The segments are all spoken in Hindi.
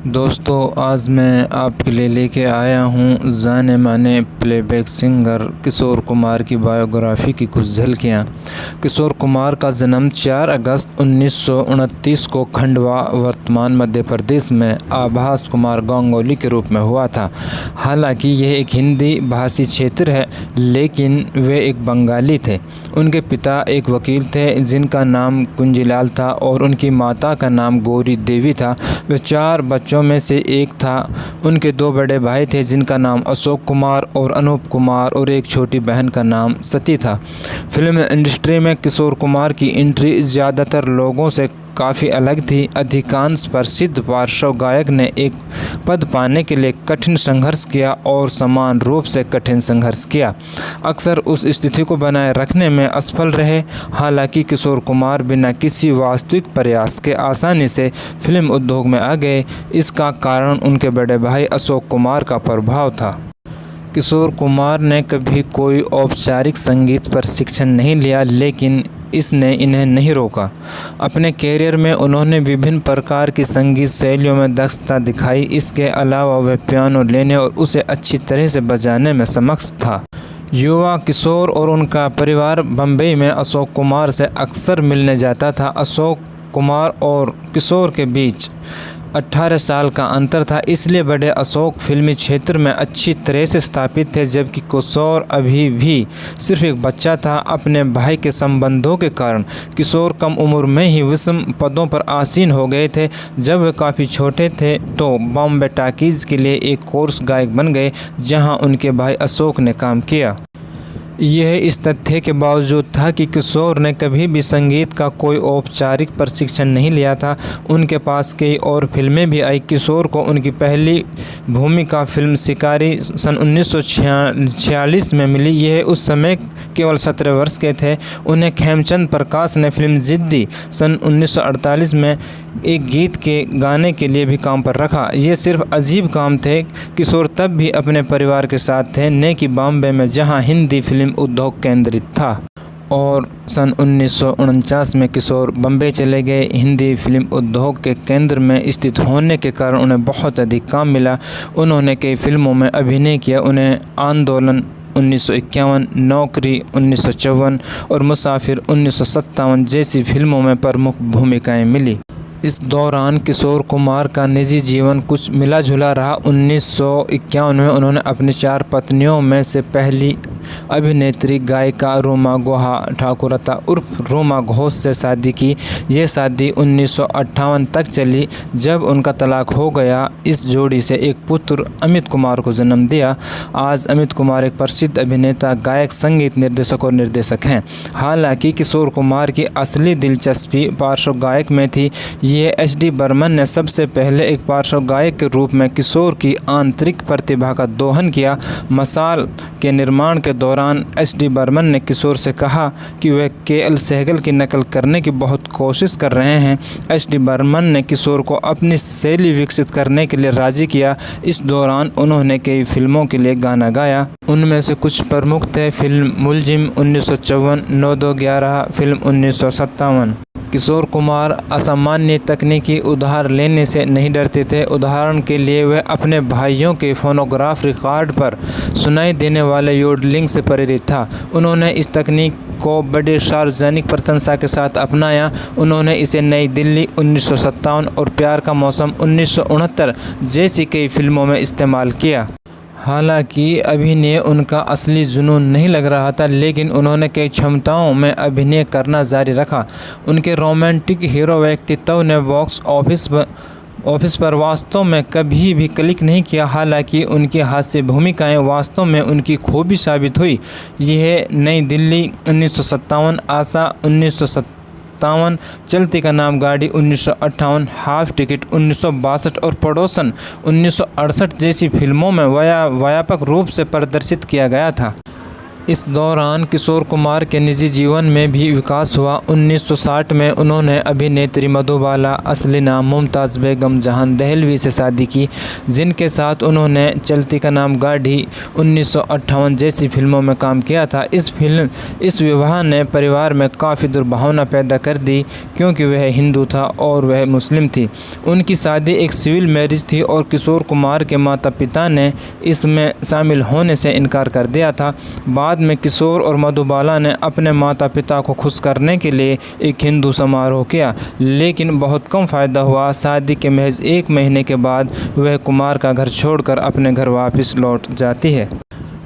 दोस्तों, आज मैं आपके लिए लेके आया हूँ जाने माने प्लेबैक सिंगर किशोर कुमार की बायोग्राफी की कुछ झलकियाँ। किशोर कुमार का जन्म 4 अगस्त 1929 को खंडवा, वर्तमान मध्य प्रदेश में आभास कुमार गांगुली के रूप में हुआ था। हालांकि यह एक हिंदी भाषी क्षेत्र है, लेकिन वे एक बंगाली थे। उनके पिता एक वकील थे जिनका नाम कुंजीलाल था और उनकी माता का नाम गौरी देवी था। वे 4 बच्चों में से एक था। उनके 2 बड़े भाई थे जिनका नाम अशोक कुमार और अनूप कुमार और एक छोटी बहन का नाम सती था। फिल्म इंडस्ट्री में किशोर कुमार की एंट्री ज़्यादातर लोगों से काफ़ी अलग थी। अधिकांश प्रसिद्ध पार्श्व गायक ने एक पद पाने के लिए कठिन संघर्ष किया और समान रूप से कठिन संघर्ष किया। अक्सर उस स्थिति को बनाए रखने में असफल रहे। हालांकि किशोर कुमार बिना किसी वास्तविक प्रयास के आसानी से फिल्म उद्योग में आ गए। इसका कारण उनके बड़े भाई अशोक कुमार का प्रभाव था। किशोर कुमार ने कभी कोई औपचारिक संगीत प्रशिक्षण नहीं लिया, लेकिन इसने इन्हें नहीं रोका। अपने कैरियर में उन्होंने विभिन्न प्रकार की संगीत शैलियों में दक्षता दिखाई। इसके अलावा वह पियानो लेने और उसे अच्छी तरह से बजाने में सक्षम था। युवा किशोर और उनका परिवार बम्बई में अशोक कुमार से अक्सर मिलने जाता था। अशोक कुमार और किशोर के बीच 18 साल का अंतर था, इसलिए बड़े अशोक फिल्मी क्षेत्र में अच्छी तरह से स्थापित थे, जबकि किशोर अभी भी सिर्फ एक बच्चा था। अपने भाई के संबंधों के कारण किशोर कम उम्र में ही विषम पदों पर आसीन हो गए थे। जब वे काफ़ी छोटे थे तो बॉम्बे टॉकीज के लिए एक कोर्स गायक बन गए, जहां उनके भाई अशोक ने काम किया। यह इस तथ्य के बावजूद था कि किशोर ने कभी भी संगीत का कोई औपचारिक प्रशिक्षण नहीं लिया था। उनके पास कई और फिल्में भी आई। किशोर को उनकी पहली भूमिका फिल्म शिकारी सन 1946 में मिली। यह उस समय केवल 17 वर्ष के थे। उन्हें खेमचंद प्रकाश ने फिल्म जिद्दी सन 1948 में एक गीत के गाने के लिए भी काम पर रखा। ये सिर्फ अजीब काम थे। किशोर तब भी अपने परिवार के साथ थे, न कि बॉम्बे में, जहां हिंदी फिल्म उद्योग केंद्रित था। और सन 1949 में किशोर बम्बई चले गए। हिंदी फिल्म उद्योग के केंद्र में स्थित होने के कारण उन्हें बहुत अधिक काम मिला। उन्होंने कई फिल्मों में अभिनय किया। उन्हें आंदोलन 1951, नौकरी 1954 और मुसाफिर 1957 जैसी फिल्मों में प्रमुख भूमिकाएं मिली। इस दौरान किशोर कुमार का निजी जीवन कुछ मिला जुला रहा। 1951 में उन्होंने अपनी 4 पत्नियों में से पहली अभिनेत्री गायिका रूमा गुहा ठाकुरता उर्फ रूमा घोष से शादी की। यह शादी 1958 तक चली, जब उनका तलाक हो गया। इस जोड़ी से एक पुत्र अमित कुमार को जन्म दिया। आज अमित कुमार एक प्रसिद्ध अभिनेता, गायक, संगीत निर्देशक और निर्देशक हैं। हालांकि किशोर कुमार की असली दिलचस्पी पार्श्व गायक में थी। ये एच.डी. बर्मन ने सबसे पहले एक पार्श्व गायक के रूप में किशोर की आंतरिक प्रतिभा का दोहन किया। मसाल के निर्माण के दौरान एच.डी. बर्मन ने किशोर से कहा कि वे के.एल. सहगल की नकल करने की बहुत कोशिश कर रहे हैं। एच.डी. बर्मन ने किशोर को अपनी शैली विकसित करने के लिए राजी किया। इस दौरान उन्होंने कई फिल्मों के लिए गाना गाया। उनमें से कुछ प्रमुख थे फिल्म मुलजिम 1954, 9211 फिल्म 1957। किशोर कुमार असामान्य तकनीकी उधार लेने से नहीं डरते थे। उदाहरण के लिए वे अपने भाइयों के फोनोग्राफ रिकॉर्ड पर सुनाई देने वाले योडलिंग से प्रेरित था। उन्होंने इस तकनीक को बड़ी सार्वजनिक प्रशंसा के साथ अपनाया। उन्होंने इसे नई दिल्ली 1957 और प्यार का मौसम 1969 जैसी कई फिल्मों में इस्तेमाल किया। हालांकि अभिनय उनका असली जुनून नहीं लग रहा था, लेकिन उन्होंने कई क्षमताओं में अभिनय करना जारी रखा। उनके रोमांटिक हीरो व्यक्तित्व ने बॉक्स ऑफिस पर वास्तव में कभी भी क्लिक नहीं किया। हालांकि उनकी हास्य भूमिकाएं वास्तव में उनकी खूबी साबित हुई। यह नई दिल्ली 1957, आशा 1957, चलती का नाम गाड़ी 1958, हाफ टिकट 1962 और पड़ोसन 1968 जैसी फिल्मों में व्यापक रूप से प्रदर्शित किया गया था। इस दौरान किशोर कुमार के निजी जीवन में भी विकास हुआ। 1960 में उन्होंने अभिनेत्री मधुबाला, असली नाम मुमताज़ बेगम जहान दहलवी से शादी की, जिनके साथ उन्होंने चलती का नाम गाढ़ी 1958 जैसी फिल्मों में काम किया था। इस विवाह ने परिवार में काफ़ी दुर्भावना पैदा कर दी, क्योंकि वह हिंदू था और वह मुस्लिम थी। उनकी शादी एक सिविल मैरिज थी और किशोर कुमार के माता पिता ने इसमें शामिल होने से इनकार कर दिया था। बाद में किशोर और मधुबाला ने अपने माता पिता को खुश करने के लिए एक हिंदू समारोह किया, लेकिन बहुत कम फ़ायदा हुआ। शादी के महज 1 महीने के बाद वह कुमार का घर छोड़कर अपने घर वापस लौट जाती है।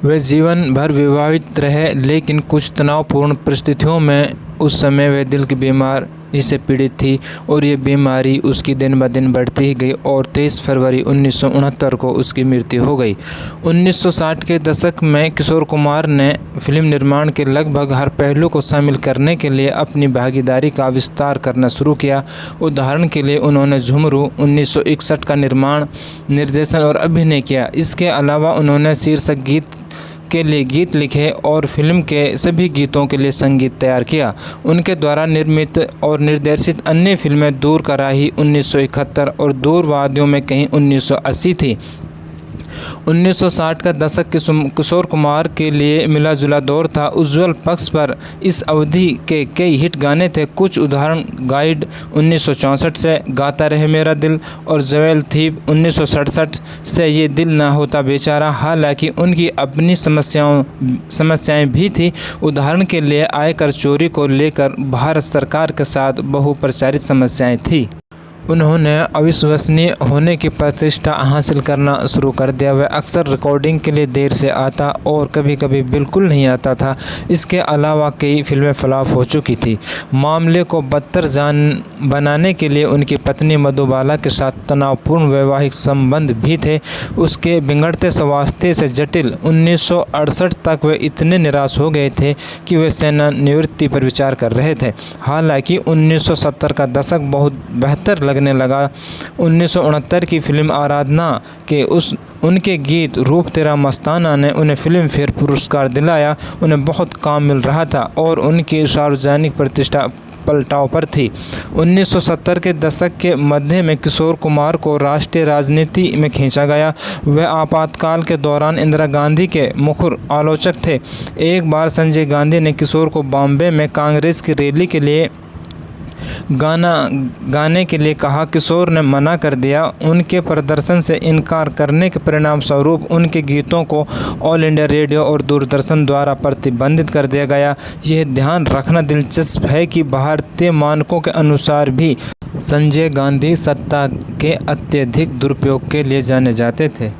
वह जीवन भर विवाहित रहे, लेकिन कुछ तनावपूर्ण परिस्थितियों में उस समय वह दिल की बीमारी से पीड़ित थी और ये बीमारी उसकी दिन ब दिन बढ़ती ही गई और 23 फरवरी 1969 को उसकी मृत्यु हो गई। 1960 के दशक में किशोर कुमार ने फिल्म निर्माण के लगभग हर पहलू को शामिल करने के लिए अपनी भागीदारी का विस्तार करना शुरू किया। उदाहरण के लिए उन्होंने झुमरू 1961 का निर्माण, निर्देशन और अभिनय किया। इसके अलावा उन्होंने शीर्षक गीत के लिए गीत लिखे और फिल्म के सभी गीतों के लिए संगीत तैयार किया। उनके द्वारा निर्मित और निर्देशित अन्य फिल्में दूर का राही 1971 और दूर वादियों में कहीं 1980 थी। 1960 का दशक किशोर कुमार के लिए मिला जुला दौर था। उज्ज्वल पक्ष पर इस अवधि के कई हिट गाने थे। कुछ उदाहरण गाइड 1964 से, गाता रहे मेरा दिल और जवेल थीप 1967 से, ये दिल ना होता बेचारा। हालांकि उनकी अपनी समस्याएं भी थी। उदाहरण के लिए आयकर चोरी को लेकर भारत सरकार के साथ बहुप्रचारित समस्याएं थी। उन्होंने अविश्वसनीय होने की प्रतिष्ठा हासिल करना शुरू कर दिया। वह अक्सर रिकॉर्डिंग के लिए देर से आता और कभी कभी बिल्कुल नहीं आता था। इसके अलावा कई फिल्में फ्लॉप हो चुकी थी। मामले को बदतर बनाने के लिए उनकी पत्नी मधुबाला के साथ तनावपूर्ण वैवाहिक संबंध भी थे। उसके बिगड़ते स्वास्थ्य से जटिल 1968 तक वे इतने निराश हो गए थे कि वे सेवानिवृत्ति पर विचार कर रहे थे। हालांकि 1970 का दशक बहुत बेहतर लगने लगा। 1969 की फिल्म आराधना के उनके गीत रूप तेरा मस्ताना ने उन्हें फिल्म फेयर पुरस्कार दिलाया। उन्हें बहुत काम मिल रहा था और उनकी सार्वजनिक प्रतिष्ठा पलटाव पर थी। 1970 के दशक के मध्य में किशोर कुमार को राष्ट्रीय राजनीति में खींचा गया। वह आपातकाल के दौरान इंदिरा गांधी के मुखर आलोचक थे। एक बार संजय गांधी ने किशोर को बॉम्बे में कांग्रेस की रैली के लिए गाने के लिए कहा। किशोर ने मना कर दिया। उनके प्रदर्शन से इनकार करने के परिणाम स्वरूप उनके गीतों को ऑल इंडिया रेडियो और दूरदर्शन द्वारा प्रतिबंधित कर दिया गया। यह ध्यान रखना दिलचस्प है कि भारतीय मानकों के अनुसार भी संजय गांधी सत्ता के अत्यधिक दुरुपयोग के लिए जाने जाते थे।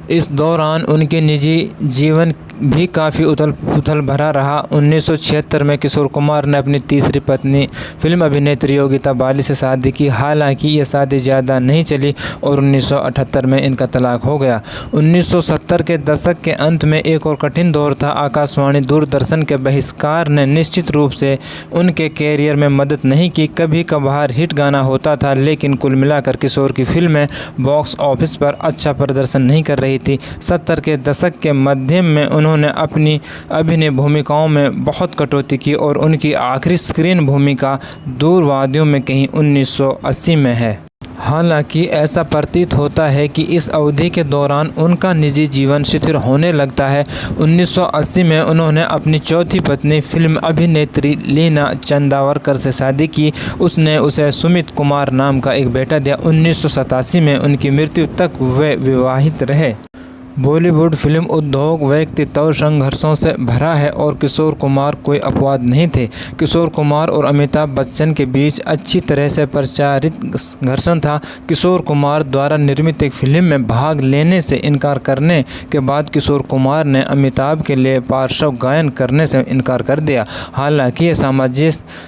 इस दौरान उनके निजी जीवन भी काफ़ी उथल भरा रहा। 1976 में किशोर कुमार ने अपनी तीसरी पत्नी फिल्म अभिनेत्री योगिता बाली से शादी की। हालांकि यह शादी ज़्यादा नहीं चली और 1978 में इनका तलाक हो गया। 1970 के दशक के अंत में एक और कठिन दौर था। आकाशवाणी दूरदर्शन के बहिष्कार ने निश्चित रूप से उनके कैरियर में मदद नहीं की। कभी कभार हिट गाना होता था, लेकिन कुल मिलाकर किशोर की फिल्में बॉक्स ऑफिस पर अच्छा प्रदर्शन नहीं कर रही थी। 70 के दशक के मध्यम में उन्होंने अपनी अभिनय भूमिकाओं में बहुत कटौती की और उनकी आखिरी स्क्रीन भूमिका दूर वादियों में कहीं 1980 में है। हालांकि ऐसा प्रतीत होता है कि इस अवधि के दौरान उनका निजी जीवन शिथिल होने लगता है। 1980 में उन्होंने अपनी चौथी पत्नी फिल्म अभिनेत्री लीना चंदावरकर से शादी की। उसने उसे सुमित कुमार नाम का एक बेटा दिया। 1987 में उनकी मृत्यु तक वे विवाहित रहे। बॉलीवुड फिल्म उद्योग व्यक्तित्व और संघर्षों से भरा है और किशोर कुमार कोई अपवाद नहीं थे। किशोर कुमार और अमिताभ बच्चन के बीच अच्छी तरह से प्रचारित घर्षण था। किशोर कुमार द्वारा निर्मित एक फिल्म में भाग लेने से इनकार करने के बाद किशोर कुमार ने अमिताभ के लिए पार्श्व गायन करने से इनकार कर दिया। हालांकि यह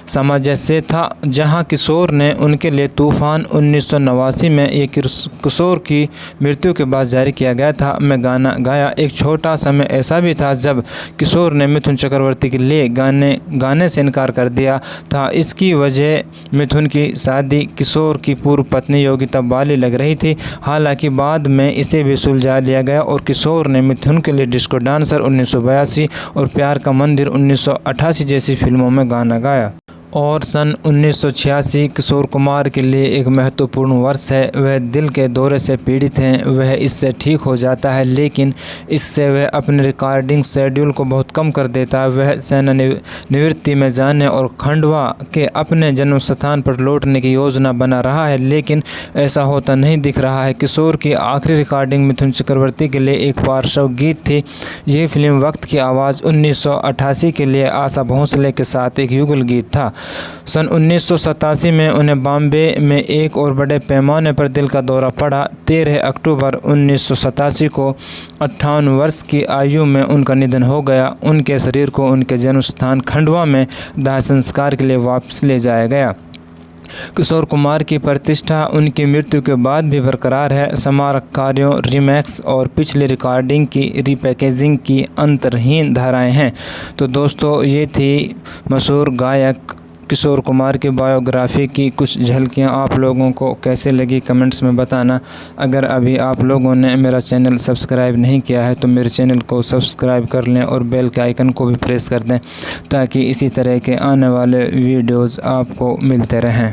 सामंजस्य था, जहां किशोर ने उनके लिए तूफान 1989 में एक किशोर की मृत्यु के बाद जारी किया गया था। मैं में गाना गाया। एक छोटा समय ऐसा भी था जब किशोर ने मिथुन चक्रवर्ती के लिए गाने से इनकार कर दिया था। इसकी वजह मिथुन की शादी किशोर की पूर्व पत्नी योगिता बाली लग रही थी। हालांकि बाद में इसे भी सुलझा लिया गया और किशोर ने मिथुन के लिए डिस्को डांसर 1982 और प्यार का मंदिर 1988 जैसी फिल्मों में गाना गाया। और सन 1986 किशोर कुमार के लिए एक महत्वपूर्ण वर्ष है। वह दिल के दौरे से पीड़ित हैं। वह इससे ठीक हो जाता है, लेकिन इससे वह अपने रिकॉर्डिंग शेड्यूल को बहुत कम कर देता है। वह सेना निवृत्ति में जाने और खंडवा के अपने जन्म स्थान पर लौटने की योजना बना रहा है, लेकिन ऐसा होता नहीं दिख रहा है। किशोर की आखिरी रिकॉर्डिंग मिथुन चक्रवर्ती के लिए एक पार्श्व गीत थी। यह फिल्म वक्त की आवाज़ 1988 के लिए आशा भोंसले के साथ एक युगल गीत था। सन 1987 में उन्हें बॉम्बे में एक और बड़े पैमाने पर दिल का दौरा पड़ा। 13 अक्टूबर 1987 को 58 वर्ष की आयु में उनका निधन हो गया। उनके शरीर को उनके जन्म स्थान खंडवा में दाह संस्कार के लिए वापस ले जाया गया। किशोर कुमार की प्रतिष्ठा उनकी मृत्यु के बाद भी बरकरार है। स्मारक कार्यों, रीमेक्स और पिछली रिकॉर्डिंग की रीपैकेजिंग की अंतरहीन धाराएं हैं। तो दोस्तों, ये थी मशहूर गायक किशोर कुमार की बायोग्राफी की कुछ झलकियाँ। आप लोगों को कैसे लगी कमेंट्स में बताना। अगर अभी आप लोगों ने मेरा चैनल सब्सक्राइब नहीं किया है तो मेरे चैनल को सब्सक्राइब कर लें और बेल के आइकन को भी प्रेस कर दें, ताकि इसी तरह के आने वाले वीडियोज़ आपको मिलते रहें।